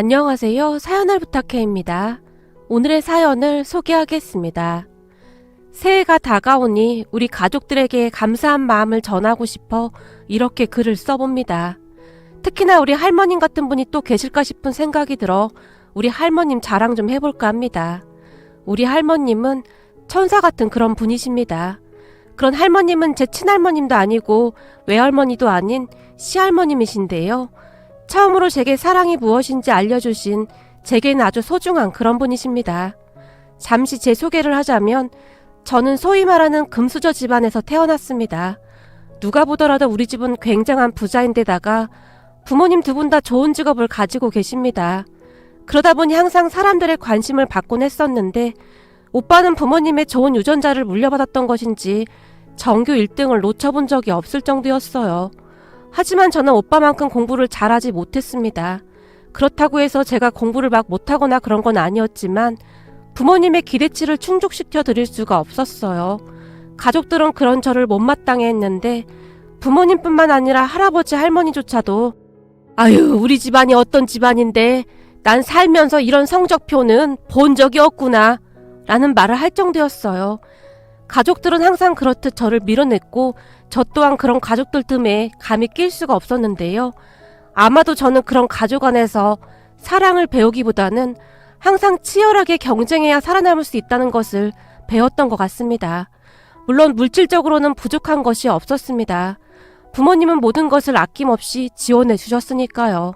안녕하세요. 사연을 부탁해입니다. 오늘의 사연을 소개하겠습니다. 새해가 다가오니 우리 가족들에게 감사한 마음을 전하고 싶어 이렇게 글을 써봅니다. 특히나 우리 할머님 같은 분이 또 계실까 싶은 생각이 들어 우리 할머님 자랑 좀 해볼까 합니다. 우리 할머님은 천사 같은 그런 분이십니다. 그런 할머님은 제 친할머님도 아니고 외할머니도 아닌 시할머님이신데요. 처음으로 제게 사랑이 무엇인지 알려주신 제게는 아주 소중한 그런 분이십니다. 잠시 제 소개를 하자면 저는 소위 말하는 금수저 집안에서 태어났습니다. 누가 보더라도 우리 집은 굉장한 부자인데다가 부모님 두 분 다 좋은 직업을 가지고 계십니다. 그러다 보니 항상 사람들의 관심을 받곤 했었는데 오빠는 부모님의 좋은 유전자를 물려받았던 것인지 전교 1등을 놓쳐본 적이 없을 정도였어요. 하지만 저는 오빠만큼 공부를 잘하지 못했습니다. 그렇다고 해서 제가 공부를 막 못하거나 그런 건 아니었지만 부모님의 기대치를 충족시켜 드릴 수가 없었어요. 가족들은 그런 저를 못마땅해 했는데 부모님뿐만 아니라 할아버지 할머니조차도 아유 우리 집안이 어떤 집안인데 난 살면서 이런 성적표는 본 적이 없구나 라는 말을 할 정도였어요. 가족들은 항상 그렇듯 저를 밀어냈고 저 또한 그런 가족들 틈에 감히 낄 수가 없었는데요. 아마도 저는 그런 가족 안에서 사랑을 배우기보다는 항상 치열하게 경쟁해야 살아남을 수 있다는 것을 배웠던 것 같습니다. 물론 물질적으로는 부족한 것이 없었습니다. 부모님은 모든 것을 아낌없이 지원해 주셨으니까요.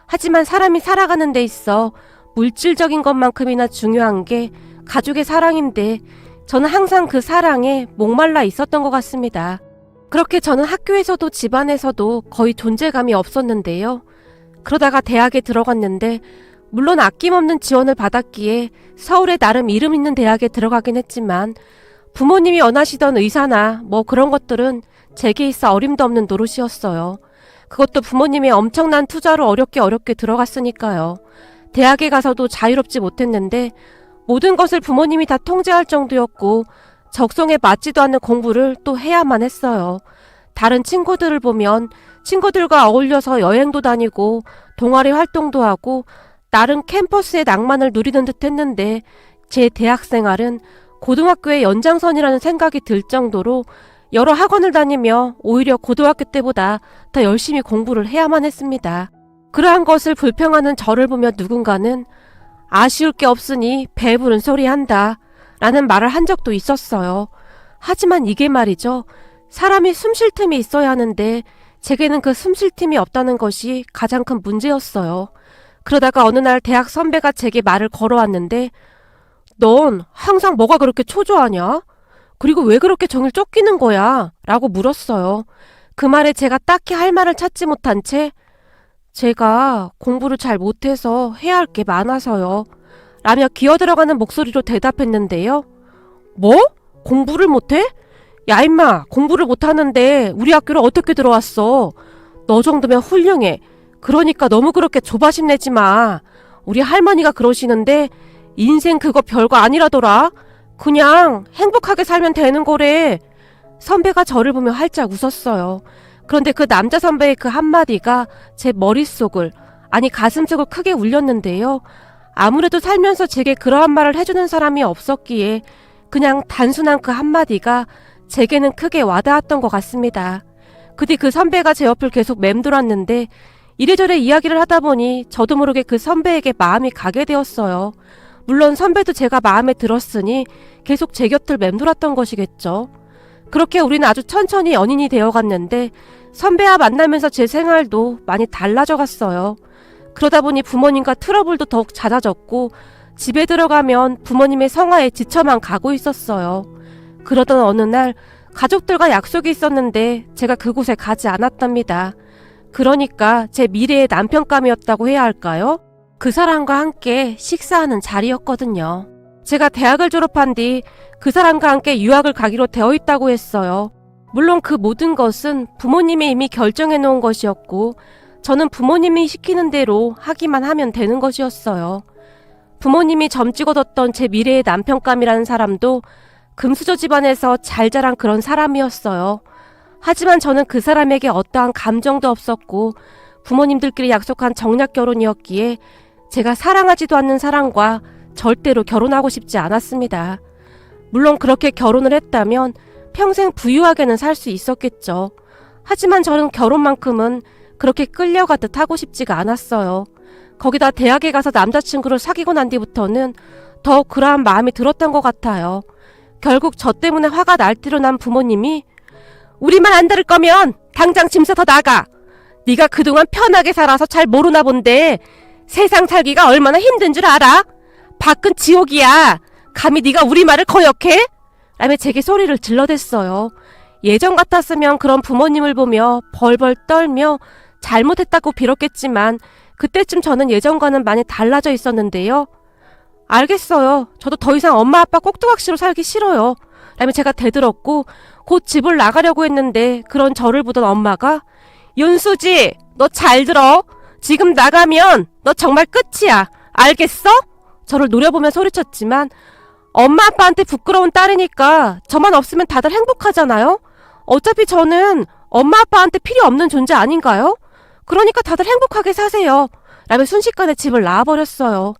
하지만 사람이 살아가는 데 있어 물질적인 것만큼이나 중요한 게 가족의 사랑인데 저는 항상 그 사랑에 목말라 있었던 것 같습니다. 그렇게 저는 학교에서도 집안에서도 거의 존재감이 없었는데요. 그러다가 대학에 들어갔는데 물론 아낌없는 지원을 받았기에 서울에 나름 이름 있는 대학에 들어가긴 했지만 부모님이 원하시던 의사나 뭐 그런 것들은 제게 있어 어림도 없는 노릇이었어요. 그것도 부모님의 엄청난 투자로 어렵게 들어갔으니까요. 대학에 가서도 자유롭지 못했는데 모든 것을 부모님이 다 통제할 정도였고 적성에 맞지도 않는 공부를 또 해야만 했어요. 다른 친구들을 보면 친구들과 어울려서 여행도 다니고 동아리 활동도 하고 나름 캠퍼스의 낭만을 누리는 듯 했는데 제 대학 생활은 고등학교의 연장선이라는 생각이 들 정도로 여러 학원을 다니며 오히려 고등학교 때보다 더 열심히 공부를 해야만 했습니다. 그러한 것을 불평하는 저를 보며 누군가는 아쉬울 게 없으니 배부른 소리 한다 라는 말을 한 적도 있었어요. 하지만 이게 말이죠. 사람이 숨 쉴 틈이 있어야 하는데 제게는 그 숨 쉴 틈이 없다는 것이 가장 큰 문제였어요. 그러다가 어느 날 대학 선배가 제게 말을 걸어왔는데 넌 항상 뭐가 그렇게 초조하냐? 그리고 왜 그렇게 정일 쫓기는 거야? 라고 물었어요. 그 말에 제가 딱히 할 말을 찾지 못한 채 제가 공부를 잘 못해서 해야 할 게 많아서요. 라며 기어들어가는 목소리로 대답했는데요. 뭐? 공부를 못해? 야 임마 공부를 못하는데 우리 학교를 어떻게 들어왔어? 너 정도면 훌륭해. 그러니까 너무 그렇게 조바심 내지 마. 우리 할머니가 그러시는데 인생 그거 별거 아니라더라. 그냥 행복하게 살면 되는 거래. 선배가 저를 보며 활짝 웃었어요. 그런데 그 남자 선배의 그 한마디가 제 머릿속을 아니 가슴속을 크게 울렸는데요. 아무래도 살면서 제게 그러한 말을 해주는 사람이 없었기에 그냥 단순한 그 한마디가 제게는 크게 와닿았던 것 같습니다. 그 뒤 그 선배가 제 옆을 계속 맴돌았는데 이래저래 이야기를 하다 보니 저도 모르게 그 선배에게 마음이 가게 되었어요. 물론 선배도 제가 마음에 들었으니 계속 제 곁을 맴돌았던 것이겠죠. 그렇게 우리는 아주 천천히 연인이 되어갔는데 선배와 만나면서 제 생활도 많이 달라져 갔어요. 그러다 보니 부모님과 트러블도 더욱 잦아졌고 집에 들어가면 부모님의 성화에 지쳐만 가고 있었어요. 그러던 어느 날 가족들과 약속이 있었는데 제가 그곳에 가지 않았답니다. 그러니까 제 미래의 남편감이었다고 해야 할까요? 그 사람과 함께 식사하는 자리였거든요. 제가 대학을 졸업한 뒤 그 사람과 함께 유학을 가기로 되어 있다고 했어요. 물론 그 모든 것은 부모님이 이미 결정해 놓은 것이었고 저는 부모님이 시키는 대로 하기만 하면 되는 것이었어요. 부모님이 점 찍어뒀던 제 미래의 남편감이라는 사람도 금수저 집안에서 잘 자란 그런 사람이었어요. 하지만 저는 그 사람에게 어떠한 감정도 없었고 부모님들끼리 약속한 정략 결혼이었기에 제가 사랑하지도 않는 사람과 절대로 결혼하고 싶지 않았습니다. 물론 그렇게 결혼을 했다면 평생 부유하게는 살 수 있었겠죠. 하지만 저는 결혼만큼은 그렇게 끌려가듯 하고 싶지가 않았어요. 거기다 대학에 가서 남자친구를 사귀고 난 뒤부터는 더욱 그러한 마음이 들었던 것 같아요. 결국 저 때문에 화가 날티로 난 부모님이 우리 말 안 들을 거면 당장 짐 싸서 나가. 네가 그동안 편하게 살아서 잘 모르나 본데 세상 살기가 얼마나 힘든 줄 알아? 밖은 지옥이야. 감히 네가 우리 말을 거역해? 라며 제게 소리를 질러댔어요. 예전 같았으면 그런 부모님을 보며 벌벌 떨며 잘못했다고 빌었겠지만 그때쯤 저는 예전과는 많이 달라져 있었는데요. 알겠어요. 저도 더 이상 엄마 아빠 꼭두각시로 살기 싫어요. 라며 제가 대들었고 곧 집을 나가려고 했는데 그런 저를 보던 엄마가 윤수지, 너 잘 들어. 지금 나가면 너 정말 끝이야. 알겠어? 저를 노려보며 소리쳤지만 엄마 아빠한테 부끄러운 딸이니까 저만 없으면 다들 행복하잖아요? 어차피 저는 엄마 아빠한테 필요 없는 존재 아닌가요? 그러니까 다들 행복하게 사세요. 라며 순식간에 집을 나와버렸어요.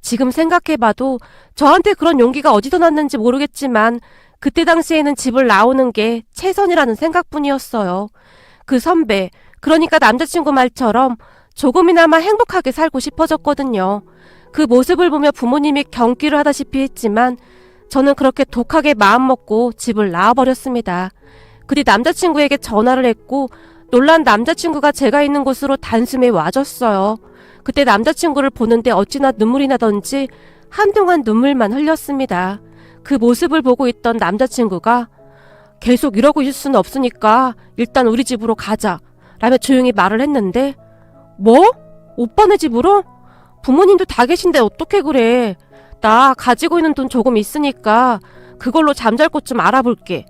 지금 생각해봐도 저한테 그런 용기가 어디서 났는지 모르겠지만 그때 당시에는 집을 나오는 게 최선이라는 생각뿐이었어요. 그 선배, 그러니까 남자친구 말처럼 조금이나마 행복하게 살고 싶어졌거든요. 그 모습을 보며 부모님이 경기를 하다시피 했지만 저는 그렇게 독하게 마음먹고 집을 나와버렸습니다. 그 뒤 남자친구에게 전화를 했고 놀란 남자친구가 제가 있는 곳으로 단숨에 와줬어요. 그때 남자친구를 보는데 어찌나 눈물이 나던지 한동안 눈물만 흘렸습니다. 그 모습을 보고 있던 남자친구가 계속 이러고 있을 수는 없으니까 일단 우리 집으로 가자 라며 조용히 말을 했는데 뭐? 오빠네 집으로? 부모님도 다 계신데 어떻게 그래. 나 가지고 있는 돈 조금 있으니까 그걸로 잠잘 곳 좀 알아볼게.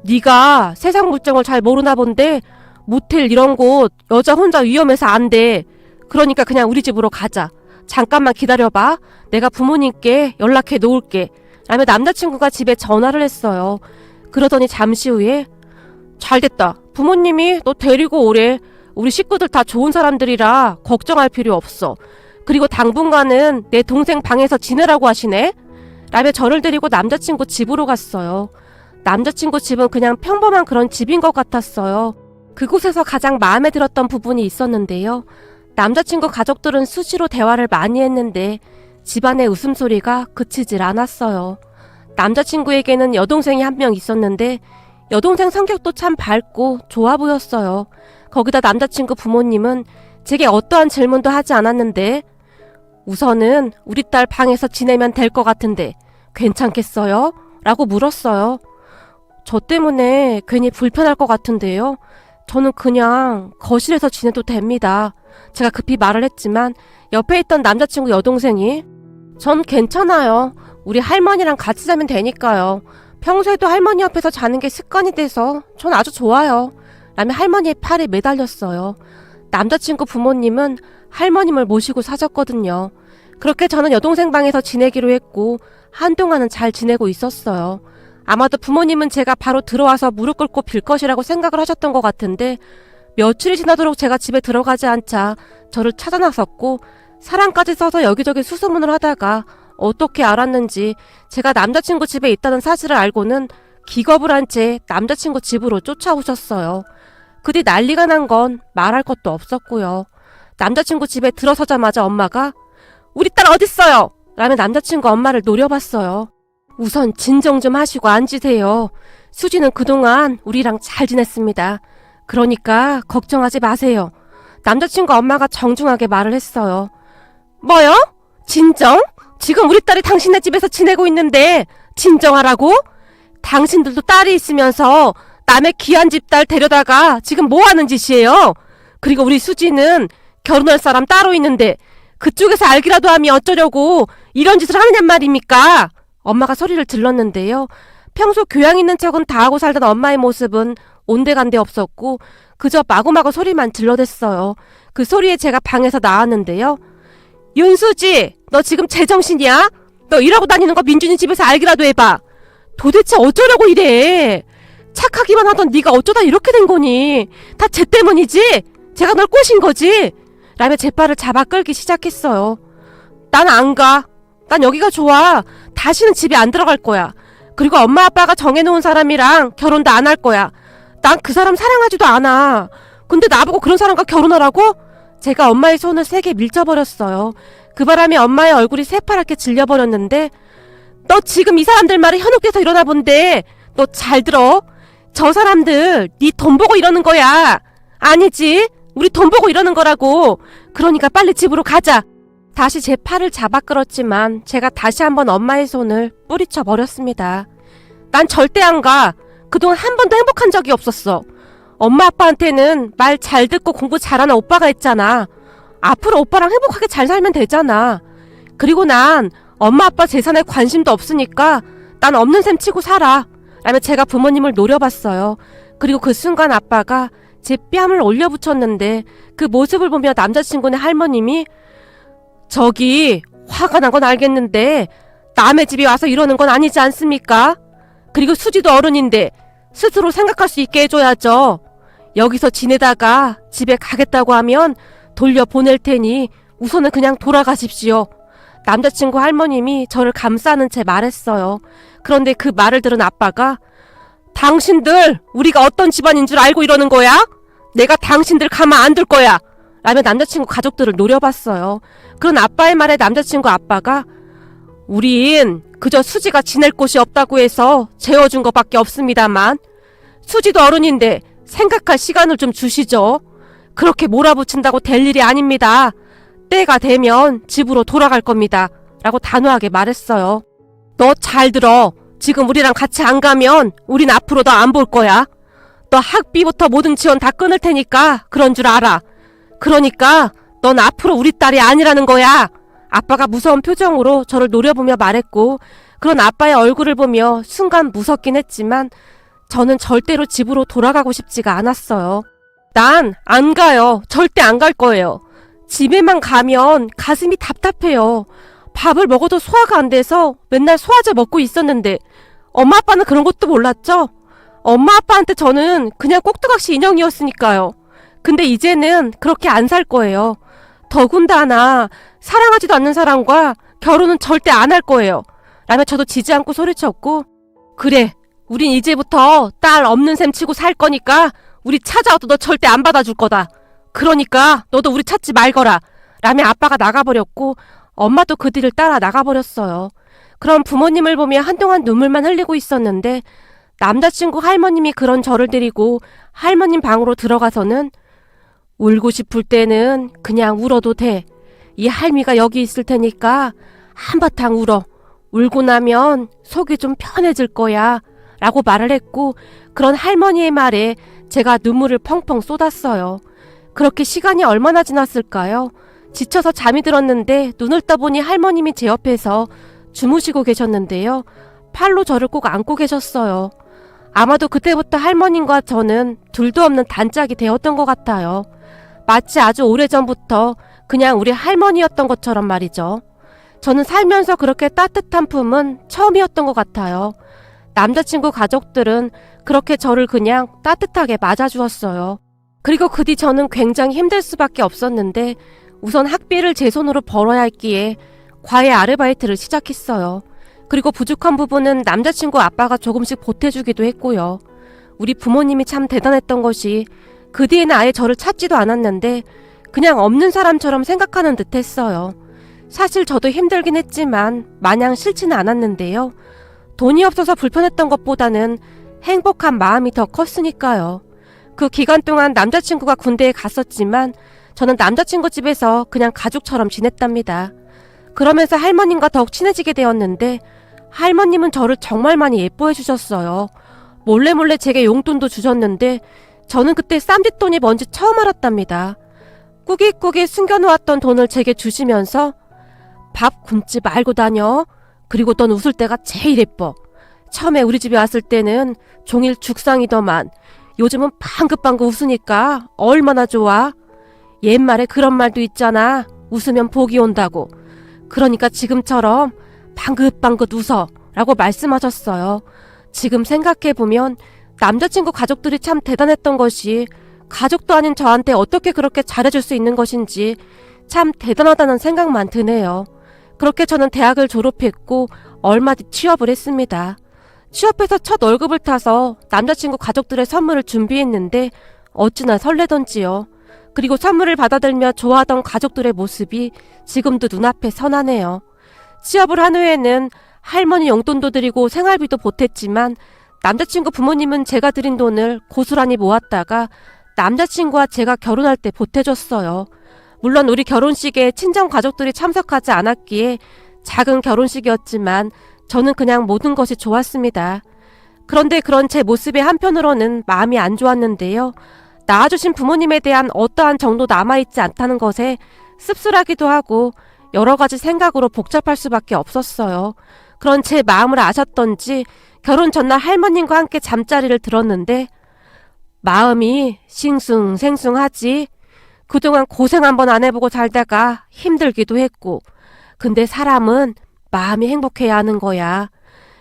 네가 세상 물정을 잘 모르나 본데 모텔 이런 곳 여자 혼자 위험해서 안 돼. 그러니까 그냥 우리 집으로 가자. 잠깐만 기다려봐. 내가 부모님께 연락해 놓을게. 라며 남자친구가 집에 전화를 했어요. 그러더니 잠시 후에 잘됐다. 부모님이 너 데리고 오래. 우리 식구들 다 좋은 사람들이라 걱정할 필요 없어. 그리고 당분간은 내 동생 방에서 지내라고 하시네. 라며 저를 데리고 남자친구 집으로 갔어요. 남자친구 집은 그냥 평범한 그런 집인 것 같았어요. 그곳에서 가장 마음에 들었던 부분이 있었는데요. 남자친구 가족들은 수시로 대화를 많이 했는데 집안의 웃음소리가 그치질 않았어요. 남자친구에게는 여동생이 한 명 있었는데 여동생 성격도 참 밝고 좋아 보였어요. 거기다 남자친구 부모님은 제게 어떠한 질문도 하지 않았는데 우선은 우리 딸 방에서 지내면 될 것 같은데 괜찮겠어요? 라고 물었어요. 저 때문에 괜히 불편할 것 같은데요. 저는 그냥 거실에서 지내도 됩니다. 제가 급히 말을 했지만 옆에 있던 남자친구 여동생이 전 괜찮아요. 우리 할머니랑 같이 자면 되니까요. 평소에도 할머니 옆에서 자는 게 습관이 돼서 전 아주 좋아요. 라며 할머니의 팔에 매달렸어요. 남자친구 부모님은 할머님을 모시고 사셨거든요. 그렇게 저는 여동생 방에서 지내기로 했고 한동안은 잘 지내고 있었어요. 아마도 부모님은 제가 바로 들어와서 무릎 꿇고 빌 것이라고 생각을 하셨던 것 같은데 며칠이 지나도록 제가 집에 들어가지 않자 저를 찾아 나섰고 사람까지 써서 여기저기 수소문을 하다가 어떻게 알았는지 제가 남자친구 집에 있다는 사실을 알고는 기겁을 한 채 남자친구 집으로 쫓아오셨어요. 그 뒤 난리가 난 건 말할 것도 없었고요. 남자친구 집에 들어서자마자 엄마가 우리 딸 어딨어요? 라며 남자친구 엄마를 노려봤어요. 우선 진정 좀 하시고 앉으세요. 수지는 그동안 우리랑 잘 지냈습니다. 그러니까 걱정하지 마세요. 남자친구 엄마가 정중하게 말을 했어요. 뭐요? 진정? 지금 우리 딸이 당신네 집에서 지내고 있는데 진정하라고? 당신들도 딸이 있으면서 남의 귀한 집 딸 데려다가 지금 뭐 하는 짓이에요? 그리고 우리 수지는 결혼할 사람 따로 있는데 그쪽에서 알기라도 하면 어쩌려고 이런 짓을 하느냔 말입니까? 엄마가 소리를 질렀는데요. 평소 교양 있는 척은 다 하고 살던 엄마의 모습은 온데간데 없었고 그저 마구마구 소리만 질러댔어요. 그 소리에 제가 방에서 나왔는데요. 윤수지, 너 지금 제정신이야? 너 이러고 다니는 거 민준이 집에서 알기라도 해봐. 도대체 어쩌려고 이래? 착하기만 하던 네가 어쩌다 이렇게 된 거니? 다 쟤 때문이지? 제가 널 꼬신 거지? 라며 제 팔을 잡아 끌기 시작했어요. 난 안 가. 난 여기가 좋아. 다시는 집에 안 들어갈 거야. 그리고 엄마 아빠가 정해놓은 사람이랑 결혼도 안 할 거야. 난 그 사람 사랑하지도 않아. 근데 나보고 그런 사람과 결혼하라고? 제가 엄마의 손을 세게 밀쳐버렸어요. 그 바람에 엄마의 얼굴이 새파랗게 질려버렸는데, 너 지금 이 사람들 말에 현혹돼서 이러나 본데, 너 잘 들어. 저 사람들 네 돈 보고 이러는 거야. 아니지, 우리 돈 보고 이러는 거라고. 그러니까 빨리 집으로 가자. 다시 제 팔을 잡아 끌었지만 제가 다시 한번 엄마의 손을 뿌리쳐 버렸습니다. 난 절대 안 가. 그동안 한 번도 행복한 적이 없었어. 엄마 아빠한테는 말 잘 듣고 공부 잘하는 오빠가 있잖아. 앞으로 오빠랑 행복하게 잘 살면 되잖아. 그리고 난 엄마 아빠 재산에 관심도 없으니까 난 없는 셈 치고 살아. 라며 제가 부모님을 노려봤어요. 그리고 그 순간 아빠가 제 뺨을 올려붙였는데 그 모습을 보며 남자친구네 할머님이 저기 화가 난 건 알겠는데 남의 집에 와서 이러는 건 아니지 않습니까? 그리고 수지도 어른인데 스스로 생각할 수 있게 해줘야죠. 여기서 지내다가 집에 가겠다고 하면 돌려보낼 테니 우선은 그냥 돌아가십시오. 남자친구 할머님이 저를 감싸는 채 말했어요. 그런데 그 말을 들은 아빠가 당신들 우리가 어떤 집안인 줄 알고 이러는 거야? 내가 당신들 가만 안 둘 거야. 라며 남자친구 가족들을 노려봤어요. 그런 아빠의 말에 남자친구 아빠가 우린 그저 수지가 지낼 곳이 없다고 해서 재워준 것밖에 없습니다만 수지도 어른인데 생각할 시간을 좀 주시죠. 그렇게 몰아붙인다고 될 일이 아닙니다. 때가 되면 집으로 돌아갈 겁니다. 라고 단호하게 말했어요. 너 잘 들어. 지금 우리랑 같이 안 가면 우린 앞으로 너 안 볼 거야. 너 학비부터 모든 지원 다 끊을 테니까 그런 줄 알아. 그러니까 넌 앞으로 우리 딸이 아니라는 거야. 아빠가 무서운 표정으로 저를 노려보며 말했고 그런 아빠의 얼굴을 보며 순간 무섭긴 했지만 저는 절대로 집으로 돌아가고 싶지가 않았어요. 난 안 가요. 절대 안 갈 거예요. 집에만 가면 가슴이 답답해요. 밥을 먹어도 소화가 안 돼서 맨날 소화제 먹고 있었는데 엄마 아빠는 그런 것도 몰랐죠? 엄마 아빠한테 저는 그냥 꼭두각시 인형이었으니까요. 근데 이제는 그렇게 안 살 거예요. 더군다나 사랑하지도 않는 사람과 결혼은 절대 안 할 거예요. 라며 저도 지지 않고 소리쳤고 그래 우린 이제부터 딸 없는 셈 치고 살 거니까 우리 찾아와도 너 절대 안 받아줄 거다. 그러니까 너도 우리 찾지 말거라. 라며 아빠가 나가버렸고 엄마도 그 뒤를 따라 나가버렸어요. 그럼 부모님을 보며 한동안 눈물만 흘리고 있었는데 남자친구 할머님이 그런 저를 데리고 할머님 방으로 들어가서는 울고 싶을 때는 그냥 울어도 돼. 이 할미가 여기 있을 테니까 한바탕 울어. 울고 나면 속이 좀 편해질 거야. 라고 말을 했고 그런 할머니의 말에 제가 눈물을 펑펑 쏟았어요. 그렇게 시간이 얼마나 지났을까요? 지쳐서 잠이 들었는데 눈을 떠보니 할머님이 제 옆에서 주무시고 계셨는데요. 팔로 저를 꼭 안고 계셨어요. 아마도 그때부터 할머님과 저는 둘도 없는 단짝이 되었던 것 같아요. 마치 아주 오래전부터 그냥 우리 할머니였던 것처럼 말이죠. 저는 살면서 그렇게 따뜻한 품은 처음이었던 것 같아요. 남자친구 가족들은 그렇게 저를 그냥 따뜻하게 맞아주었어요. 그리고 그 뒤 저는 굉장히 힘들 수밖에 없었는데 우선 학비를 제 손으로 벌어야 했기에 과외 아르바이트를 시작했어요. 그리고 부족한 부분은 남자친구 아빠가 조금씩 보태주기도 했고요. 우리 부모님이 참 대단했던 것이 그 뒤에는 아예 저를 찾지도 않았는데 그냥 없는 사람처럼 생각하는 듯 했어요. 사실 저도 힘들긴 했지만 마냥 싫지는 않았는데요. 돈이 없어서 불편했던 것보다는 행복한 마음이 더 컸으니까요. 그 기간 동안 남자친구가 군대에 갔었지만 저는 남자친구 집에서 그냥 가족처럼 지냈답니다. 그러면서 할머님과 더욱 친해지게 되었는데 할머님은 저를 정말 많이 예뻐해 주셨어요. 몰래 제게 용돈도 주셨는데 저는 그때 쌈짓돈이 뭔지 처음 알았답니다. 꾸깃꾸깃 숨겨놓았던 돈을 제게 주시면서 밥 굶지 말고 다녀. 그리고 넌 웃을 때가 제일 예뻐. 처음에 우리 집에 왔을 때는 종일 죽상이더만 요즘은 방긋방긋 웃으니까 얼마나 좋아. 옛말에 그런 말도 있잖아. 웃으면 복이 온다고. 그러니까 지금처럼 방긋방긋 웃어 라고 말씀하셨어요. 지금 생각해보면 남자친구 가족들이 참 대단했던 것이 가족도 아닌 저한테 어떻게 그렇게 잘해줄 수 있는 것인지 참 대단하다는 생각만 드네요. 그렇게 저는 대학을 졸업했고 얼마 뒤 취업을 했습니다. 취업해서 첫 월급을 타서 남자친구 가족들의 선물을 준비했는데 어찌나 설레던지요. 그리고 선물을 받아들며 좋아하던 가족들의 모습이 지금도 눈앞에 선하네요. 취업을 한 후에는 할머니 용돈도 드리고 생활비도 보탰지만 남자친구 부모님은 제가 드린 돈을 고스란히 모았다가 남자친구와 제가 결혼할 때 보태줬어요. 물론 우리 결혼식에 친정 가족들이 참석하지 않았기에 작은 결혼식이었지만 저는 그냥 모든 것이 좋았습니다. 그런데 그런 제 모습에 한편으로는 마음이 안 좋았는데요. 낳아주신 부모님에 대한 어떠한 정도 남아있지 않다는 것에 씁쓸하기도 하고 여러 가지 생각으로 복잡할 수밖에 없었어요. 그런 제 마음을 아셨던지 결혼 전날 할머님과 함께 잠자리를 들었는데 마음이 싱숭생숭하지. 그동안 고생 한번 안 해보고 살다가 힘들기도 했고 근데 사람은 마음이 행복해야 하는 거야.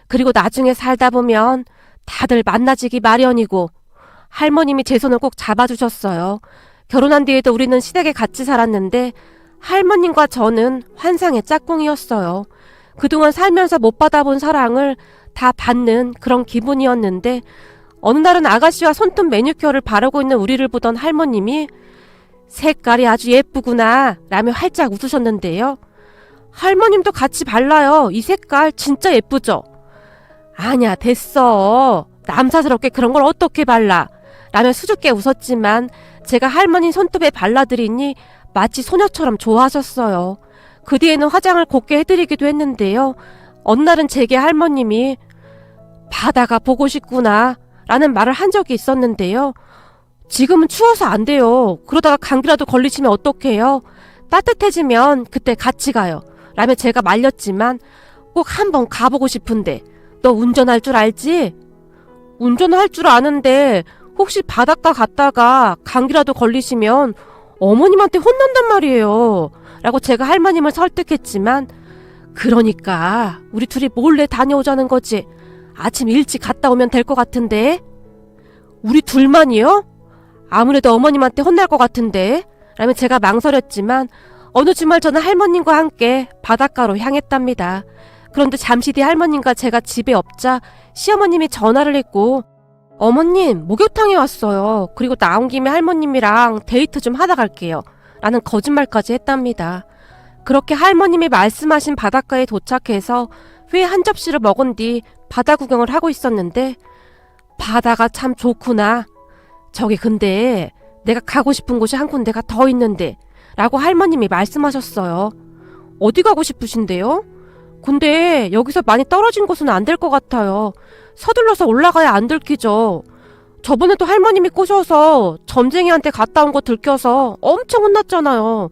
그리고 나중에 살다 보면 다들 만나지기 마련이고 할머님이 제 손을 꼭 잡아주셨어요. 결혼한 뒤에도 우리는 시댁에 같이 살았는데 할머님과 저는 환상의 짝꿍이었어요. 그동안 살면서 못 받아본 사랑을 다 받는 그런 기분이었는데 어느 날은 아가씨와 손톱 매니큐어를 바르고 있는 우리를 보던 할머님이 색깔이 아주 예쁘구나 라며 활짝 웃으셨는데요. 할머님도 같이 발라요. 이 색깔 진짜 예쁘죠? 아니야 됐어. 남사스럽게 그런 걸 어떻게 발라? 라며 수줍게 웃었지만 제가 할머니 손톱에 발라드리니 마치 소녀처럼 좋아하셨어요. 그 뒤에는 화장을 곱게 해드리기도 했는데요. 어느 날은 제게 할머님이 바다가 보고 싶구나 라는 말을 한 적이 있었는데요. 지금은 추워서 안 돼요. 그러다가 감기라도 걸리시면 어떡해요? 따뜻해지면 그때 같이 가요. 라며 제가 말렸지만 꼭 한번 가보고 싶은데 너 운전할 줄 알지? 운전할 줄 아는데 혹시 바닷가 갔다가 감기라도 걸리시면 어머님한테 혼난단 말이에요. 라고 제가 할머님을 설득했지만 그러니까 우리 둘이 몰래 다녀오자는 거지. 아침 일찍 갔다 오면 될 것 같은데. 우리 둘만이요? 아무래도 어머님한테 혼날 것 같은데 라며 제가 망설였지만 어느 주말 저는 할머님과 함께 바닷가로 향했답니다. 그런데 잠시 뒤 할머님과 제가 집에 없자 시어머님이 전화를 했고 어머님 목욕탕에 왔어요. 그리고 나온 김에 할머님이랑 데이트 좀 하다 갈게요. 라는 거짓말까지 했답니다. 그렇게 할머님이 말씀하신 바닷가에 도착해서 회 한 접시를 먹은 뒤 바다 구경을 하고 있었는데 바다가 참 좋구나. 저기 근데 내가 가고 싶은 곳이 한 군데가 더 있는데 라고 할머님이 말씀하셨어요. 어디 가고 싶으신데요? 근데 여기서 많이 떨어진 곳은 안 될 것 같아요. 서둘러서 올라가야 안 들키죠. 저번에도 할머님이 꼬셔서 점쟁이한테 갔다 온 거 들켜서 엄청 혼났잖아요.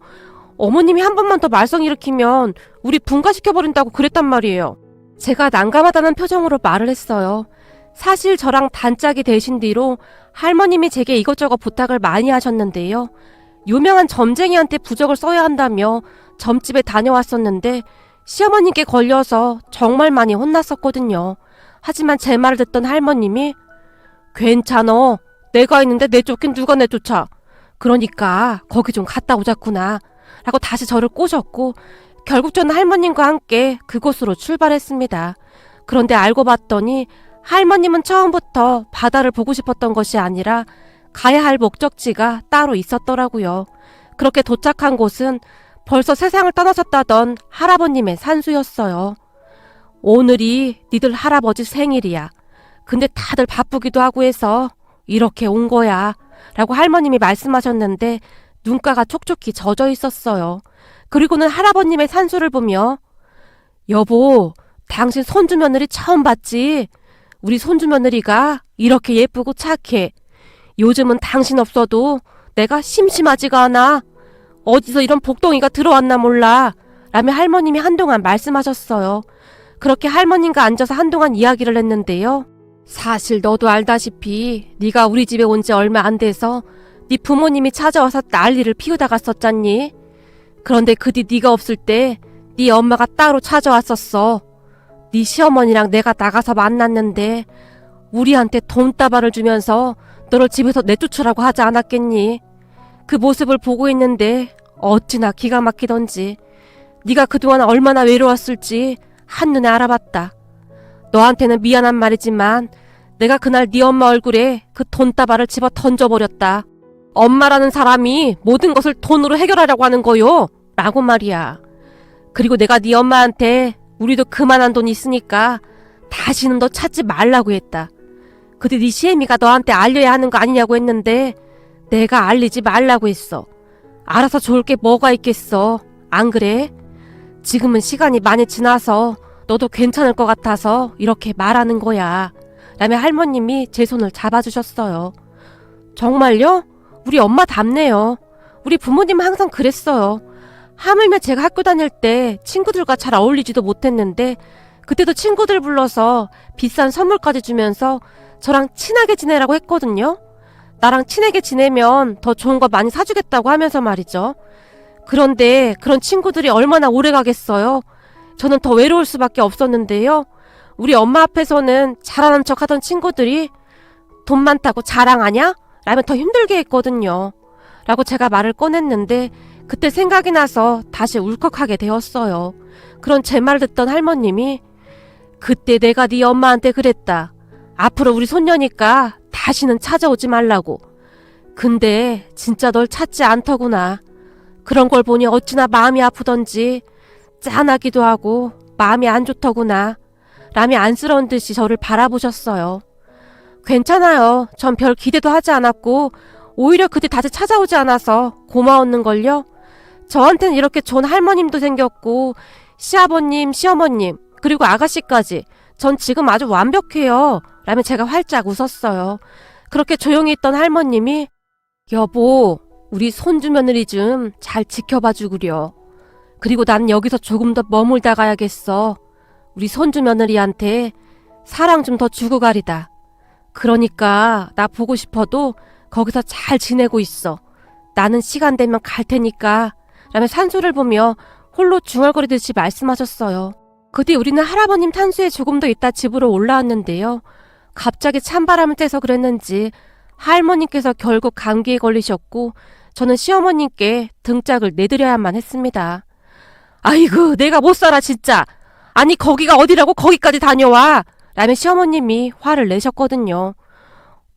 어머님이 한 번만 더 말썽 일으키면 우리 분가시켜버린다고 그랬단 말이에요. 제가 난감하다는 표정으로 말을 했어요. 사실 저랑 단짝이 되신 뒤로 할머님이 제게 이것저것 부탁을 많이 하셨는데요. 유명한 점쟁이한테 부적을 써야 한다며 점집에 다녀왔었는데 시어머님께 걸려서 정말 많이 혼났었거든요. 하지만 제 말을 듣던 할머님이 괜찮어. 내가 있는데 내쫓긴 누가 내쫓아. 그러니까 거기 좀 갔다 오자꾸나. 라고 다시 저를 꼬셨고 결국 저는 할머님과 함께 그곳으로 출발했습니다. 그런데 알고 봤더니 할머님은 처음부터 바다를 보고 싶었던 것이 아니라 가야 할 목적지가 따로 있었더라고요. 그렇게 도착한 곳은 벌써 세상을 떠나셨다던 할아버님의 산수였어요. 오늘이 니들 할아버지 생일이야. 근데 다들 바쁘기도 하고 해서 이렇게 온 거야. 라고 할머님이 말씀하셨는데 눈가가 촉촉히 젖어 있었어요. 그리고는 할아버님의 산수를 보며 여보, 당신 손주며느리 처음 봤지? 우리 손주며느리가 이렇게 예쁘고 착해. 요즘은 당신 없어도 내가 심심하지가 않아. 어디서 이런 복덩이가 들어왔나 몰라. 라며 할머님이 한동안 말씀하셨어요. 그렇게 할머님과 앉아서 한동안 이야기를 했는데요. 사실 너도 알다시피 네가 우리 집에 온 지 얼마 안 돼서 네 부모님이 찾아와서 난리를 피우다 갔었잖니. 그런데 그 뒤 네가 없을 때 네 엄마가 따로 찾아왔었어. 네 시어머니랑 내가 나가서 만났는데 우리한테 돈다발을 주면서 너를 집에서 내쫓으라고 하지 않았겠니? 그 모습을 보고 있는데 어찌나 기가 막히던지. 네가 그동안 얼마나 외로웠을지 한눈에 알아봤다. 너한테는 미안한 말이지만 내가 그날 네 엄마 얼굴에 그 돈다발을 집어 던져버렸다. 엄마라는 사람이 모든 것을 돈으로 해결하려고 하는 거요. 라고 말이야. 그리고 내가 네 엄마한테 우리도 그만한 돈 있으니까 다시는 너 찾지 말라고 했다. 근데 네 시애미가 너한테 알려야 하는 거 아니냐고 했는데 내가 알리지 말라고 했어. 알아서 좋을 게 뭐가 있겠어. 안 그래? 지금은 시간이 많이 지나서 너도 괜찮을 것 같아서 이렇게 말하는 거야. 라며 할머님이 제 손을 잡아주셨어요. 정말요? 우리 엄마 닮네요. 우리 부모님은 항상 그랬어요. 하물며 제가 학교 다닐 때 친구들과 잘 어울리지도 못했는데 그때도 친구들 불러서 비싼 선물까지 주면서 저랑 친하게 지내라고 했거든요. 나랑 친하게 지내면 더 좋은 거 많이 사주겠다고 하면서 말이죠. 그런데 그런 친구들이 얼마나 오래 가겠어요. 저는 더 외로울 수밖에 없었는데요. 우리 엄마 앞에서는 잘하는 척 하던 친구들이 돈 많다고 자랑하냐? 라면 더 힘들게 했거든요. 라고 제가 말을 꺼냈는데 그때 생각이 나서 다시 울컥하게 되었어요. 그런 제 말을 듣던 할머님이 그때 내가 네 엄마한테 그랬다. 앞으로 우리 손녀니까 다시는 찾아오지 말라고. 근데 진짜 널 찾지 않더구나. 그런 걸 보니 어찌나 마음이 아프던지 짠하기도 하고 마음이 안 좋더구나. 라며 안쓰러운 듯이 저를 바라보셨어요. 괜찮아요. 전 별 기대도 하지 않았고 오히려 그때 다시 찾아오지 않아서 고마웠는걸요. 저한테는 이렇게 좋은 할머님도 생겼고 시아버님, 시어머님 그리고 아가씨까지 전 지금 아주 완벽해요. 라며 제가 활짝 웃었어요. 그렇게 조용히 있던 할머님이 여보, 우리 손주 며느리 좀 잘 지켜봐 주구려. 그리고 난 여기서 조금 더 머물다 가야겠어. 우리 손주 며느리한테 사랑 좀 더 주고 가리다. 그러니까 나 보고 싶어도 거기서 잘 지내고 있어. 나는 시간 되면 갈 테니까. 라며 산소를 보며 홀로 중얼거리듯이 말씀하셨어요. 그 뒤 우리는 할아버님 탄수에 조금 더 있다 집으로 올라왔는데요. 갑자기 찬바람을 쐬서 그랬는지 할머님께서 결국 감기에 걸리셨고 저는 시어머님께 등짝을 내드려야만 했습니다. 아이고 내가 못 살아 진짜. 아니 거기가 어디라고 거기까지 다녀와. 라며 시어머님이 화를 내셨거든요.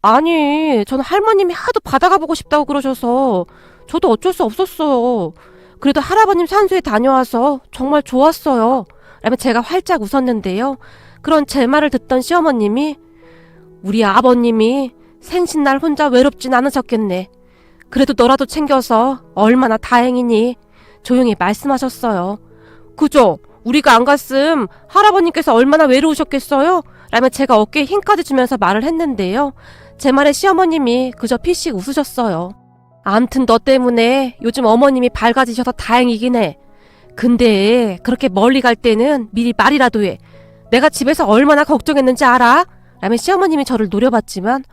아니 저는 할머님이 하도 바다가 보고 싶다고 그러셔서 저도 어쩔 수 없었어요. 그래도 할아버님 산소에 다녀와서 정말 좋았어요. 라며 제가 활짝 웃었는데요. 그런 제 말을 듣던 시어머님이 우리 아버님이 생신날 혼자 외롭진 않으셨겠네. 그래도 너라도 챙겨서 얼마나 다행이니. 조용히 말씀하셨어요. 그죠? 우리가 안 갔음 할아버님께서 얼마나 외로우셨겠어요? 라며 제가 어깨에 힘까지 주면서 말을 했는데요. 제 말에 시어머님이 그저 피식 웃으셨어요. 암튼 너 때문에 요즘 어머님이 밝아지셔서 다행이긴 해. 근데 그렇게 멀리 갈 때는 미리 말이라도 해. 내가 집에서 얼마나 걱정했는지 알아? 라며 시어머님이 저를 노려봤지만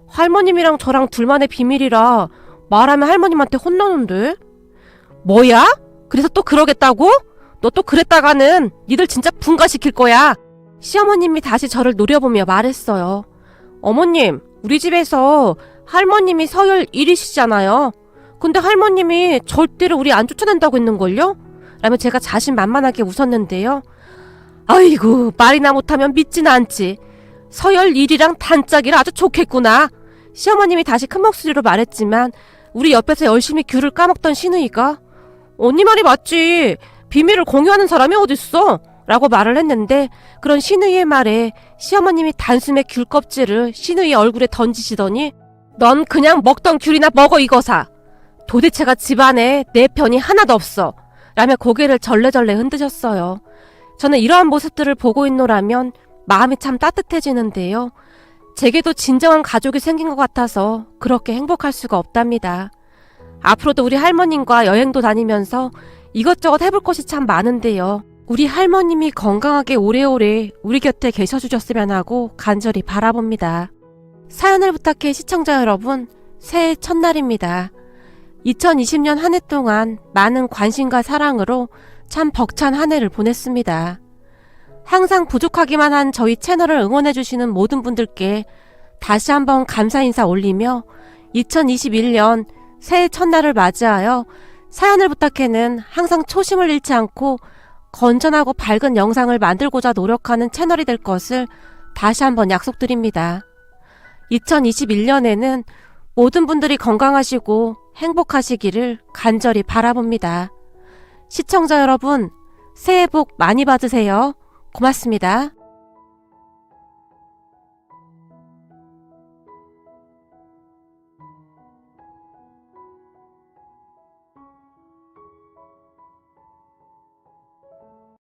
할머님이랑 저랑 둘만의 비밀이라 말하면 할머님한테 혼나는데? 뭐야? 그래서 또 그러겠다고? 너 또 그랬다가는 니들 진짜 분가시킬 거야. 시어머님이 다시 저를 노려보며 말했어요. 어머님, 우리 집에서 할머님이 서열 1위시잖아요. 근데 할머님이 절대로 우리 안 쫓아낸다고 했는걸요? 라며 제가 자신만만하게 웃었는데요. 아이고 말이나 못하면 믿지는 않지. 서열 1위랑 단짝이라 아주 좋겠구나. 시어머님이 다시 큰 목소리로 말했지만 우리 옆에서 열심히 귤을 까먹던 시누이가 언니 말이 맞지. 비밀을 공유하는 사람이 어딨어? 라고 말을 했는데 그런 시누이의 말에 시어머님이 단숨에 귤 껍질을 시누이 얼굴에 던지시더니 넌 그냥 먹던 귤이나 먹어 이거사. 도대체가 집안에 내 편이 하나도 없어. 라며 고개를 절레절레 흔드셨어요. 저는 이러한 모습들을 보고 있노라면 마음이 참 따뜻해지는데요. 제게도 진정한 가족이 생긴 것 같아서 그렇게 행복할 수가 없답니다. 앞으로도 우리 할머님과 여행도 다니면서 이것저것 해볼 것이 참 많은데요. 우리 할머님이 건강하게 오래오래 우리 곁에 계셔주셨으면 하고 간절히 바라봅니다. 사연을 부탁해 시청자 여러분, 새해 첫날입니다. 2020년 한 해 동안 많은 관심과 사랑으로 참 벅찬 한 해를 보냈습니다. 항상 부족하기만 한 저희 채널을 응원해주시는 모든 분들께 다시 한번 감사 인사 올리며 2021년 새해 첫날을 맞이하여 사연을 부탁해는 항상 초심을 잃지 않고 건전하고 밝은 영상을 만들고자 노력하는 채널이 될 것을 다시 한번 약속드립니다. 2021년에는 모든 분들이 건강하시고 행복하시기를 간절히 바라봅니다. 시청자 여러분, 새해 복 많이 받으세요. 고맙습니다.